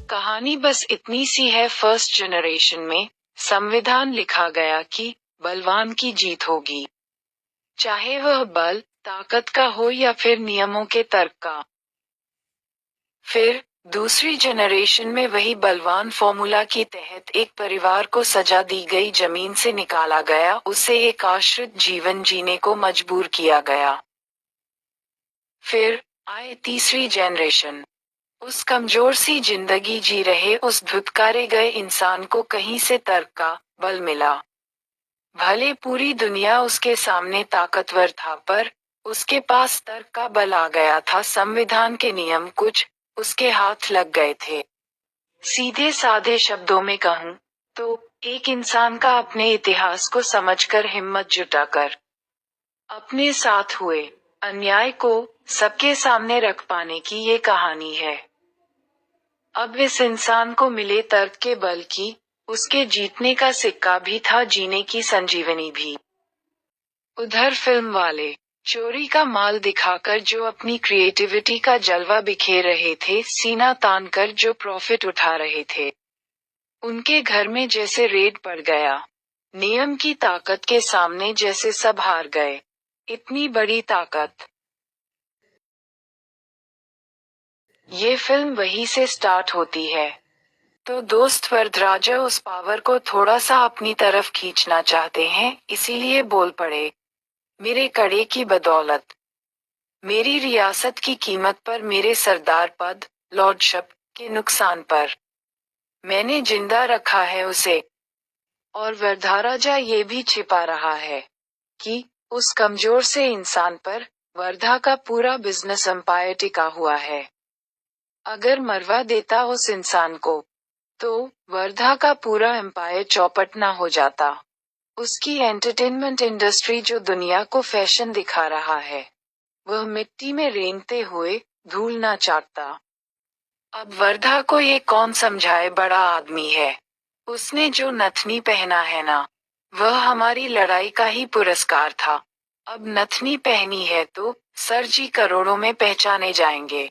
कहानी बस इतनी सी है। फर्स्ट जनरेशन में संविधान लिखा गया कि बलवान की जीत होगी, चाहे वह बल ताकत का हो या फिर नियमों के तर्क का। फिर दूसरी जनरेशन में वही बलवान फॉर्मूला के तहत एक परिवार को सजा दी गई, जमीन से निकाला गया, उसे एक आश्रित जीवन जीने को मजबूर किया गया। फिर आए तीसरी जनरेशन। उस कमजोर सी जिंदगी जी रहे उस धुतकारे गए इंसान को कहीं से तर्क का बल मिला। भले पूरी दुनिया उसके सामने ताकतवर था, पर उसके पास तर्क का बल आ गया था। संविधान के नियम कुछ उसके हाथ लग गए थे। सीधे साधे शब्दों में कहूं तो एक इंसान का अपने इतिहास को समझकर हिम्मत जुटाकर अपने साथ हुए अन्याय को सबके सामने रख पाने की ये कहानी है। अब इस इंसान को मिले तर्क के बल की, उसके जीतने का सिक्का भी था, जीने की संजीवनी भी। उधर फिल्म वाले चोरी का माल दिखाकर जो अपनी क्रिएटिविटी का जलवा बिखेर रहे थे, सीना तानकर जो प्रॉफिट उठा रहे थे, उनके घर में जैसे रेड पड़ गया। नियम की ताकत के सामने जैसे सब हार गए। इतनी बड़ी ताकत। ये फिल्म वहीं से स्टार्ट होती है। तो दोस्त वरदराजा उस पावर को थोड़ा सा अपनी तरफ खींचना चाहते हैं, इसीलिए बोल पड़े, मेरे कड़े की बदौलत, मेरी रियासत की कीमत पर, मेरे सरदार पद, लॉर्डशिप के नुकसान पर मैंने जिंदा रखा है उसे। और वरदराजा ये भी छिपा रहा है कि उस कमजोर से इंसान पर वर्धा का पूरा बिजनेस एम्पायर टिका हुआ है। अगर मरवा देता उस इंसान को, तो वर्धा का पूरा एम्पायर चौपट ना हो जाता। उसकी एंटरटेनमेंट इंडस्ट्री जो दुनिया को फैशन दिखा रहा है, वह मिट्टी में रेंगते हुए धूल ना चाटता। अब वर्धा को ये कौन समझाए, बड़ा आदमी है, उसने जो नथनी पहना है ना, वह हमारी लड़ाई का ही पुरस्कार था। अब नथनी पहनी है तो सर जी करोड़ों में पहचाने जाएंगे।